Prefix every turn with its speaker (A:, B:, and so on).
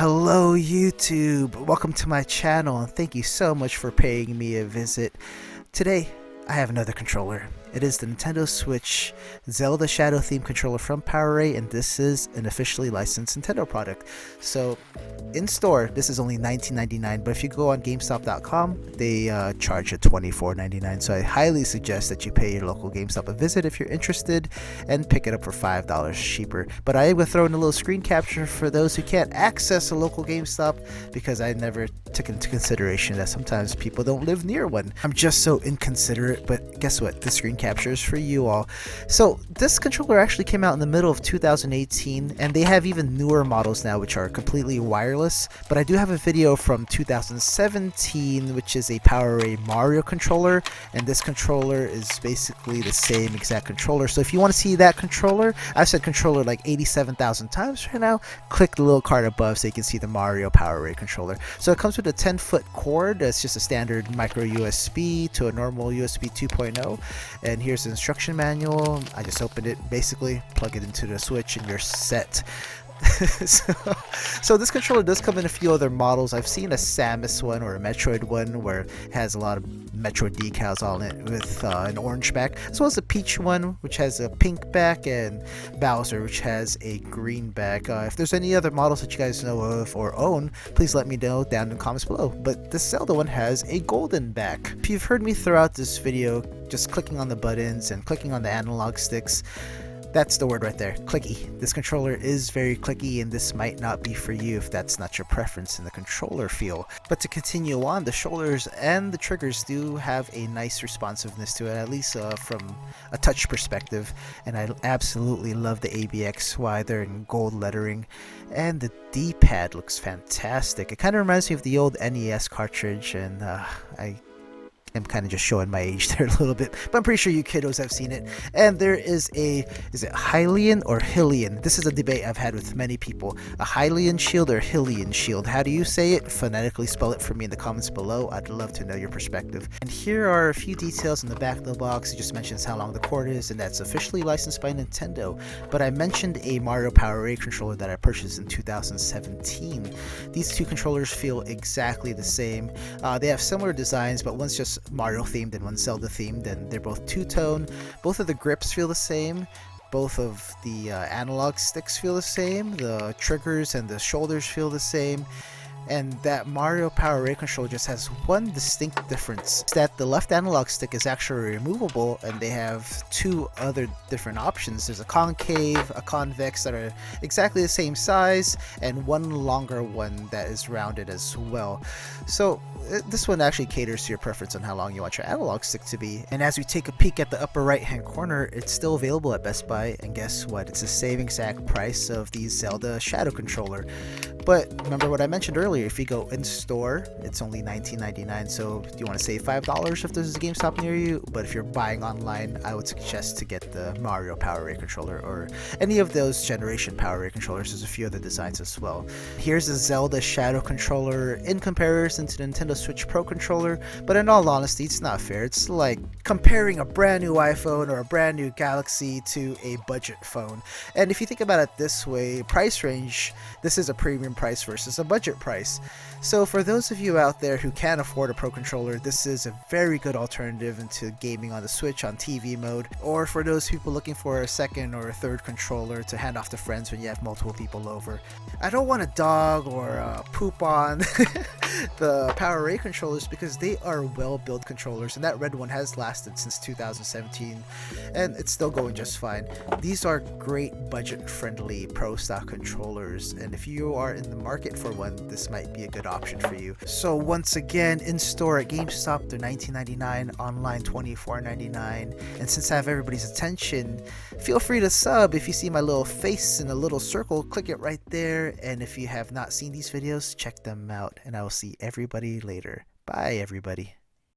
A: Hello YouTube, welcome to my channel and thank you so much for paying me a visit. Today I have another controller. It is the Nintendo Switch Zelda Shadow theme controller from PowerA, and this is an officially licensed Nintendo product. So in store this is only $19.99, but if you go on GameStop.com they charge you $24.99. So I highly suggest that you pay your local GameStop a visit if you're interested and pick it up for $5 cheaper. But I am going to throw in a little screen capture for those who can't access a local GameStop, because I never took into consideration that sometimes people don't live near one. I'm just so inconsiderate, but guess what? The screen capture is for you all. So this controller actually came out in the middle of 2018, and they have even newer models now which are completely wireless. But I do have a video from 2017 which is a PowerA Mario controller, and this controller is basically the same exact controller. So if you want to see that controller, I've said controller like 87,000 times right now, click the little card above so you can see the Mario PowerA controller. So it comes with a 10-foot cord. That's just a standard micro USB to a normal USB 2.0, and here's the instruction manual. I just opened it, basically plug it into the Switch and you're set. so this controller does come in a few other models. I've seen a Samus one or a Metroid one where it has a lot of Metroid decals on it with an orange back, as well as a Peach one which has a pink back, and Bowser which has a green back. If there's any other models that you guys know of or own, please let me know down in the comments below. But this Zelda one has a golden back. If you've heard me throughout this video just clicking on the buttons and clicking on the analog sticks, that's the word right there, clicky. This controller is very clicky, and this might not be for you if that's not your preference in the controller feel. But to continue on, the shoulders and the triggers do have a nice responsiveness to it, at least from a touch perspective. And I absolutely love the ABXY there in gold lettering, and the D-pad looks fantastic. It kind of reminds me of the old NES cartridge, and I'm kind of just showing my age there a little bit, but I'm pretty sure you kiddos have seen it. And there is it Hylian or Hylian? This is a debate I've had with many people. A Hylian shield or Hylian shield? How do you say it? Phonetically spell it for me in the comments below. I'd love to know your perspective. And here are a few details in the back of the box. It just mentions how long the cord is, and that's officially licensed by Nintendo. But I mentioned a Mario PowerA controller that I purchased in 2017. These two controllers feel exactly the same. They have similar designs, but one's just Mario themed and one's Zelda themed, and they're both two-tone. Both of the grips feel the same. Both of the analog sticks feel the same. The triggers and the shoulders feel the same. And that Mario PowerA controller just has one distinct difference. It's that the left analog stick is actually removable, and they have two other different options. There's a concave, a convex that are exactly the same size, and one longer one that is rounded as well. So this one actually caters to your preference on how long you want your analog stick to be. And as we take a peek at the upper right hand corner, it's still available at Best Buy, and guess what? It's the same exact price of the Zelda Shadow controller. But remember what I mentioned earlier, if you go in store, it's only $19.99. So do you want to save $5 if there's a GameStop near you? But if you're buying online, I would suggest to get the Mario PowerA controller or any of those generation PowerA controllers. There's a few other designs as well. Here's the Zelda Shadow controller in comparison to the Nintendo Switch Pro controller, but in all honesty, it's not fair. It's like comparing a brand new iPhone or a brand new Galaxy to a budget phone. And if you think about it this way, price range, this is a premium price versus a budget price. So for those of you out there who can't afford a Pro controller, this is a very good alternative into gaming on the Switch on TV mode, or for those people looking for a second or a third controller to hand off to friends when you have multiple people over. I don't want to dog or poop on the PowerA controllers, because they are well-built controllers, and that red one has lasted since 2017 and it's still going just fine. These are great budget-friendly Pro stock controllers, and if you are in the market for one, this might be a good option for you. So once again, in store at GameStop they're $19.99, online $24.99. And since I have everybody's attention, feel free to sub. If you see my little face in a little circle, click it right there. And if you have not seen these videos, check them out, and I will see everybody later. Bye everybody.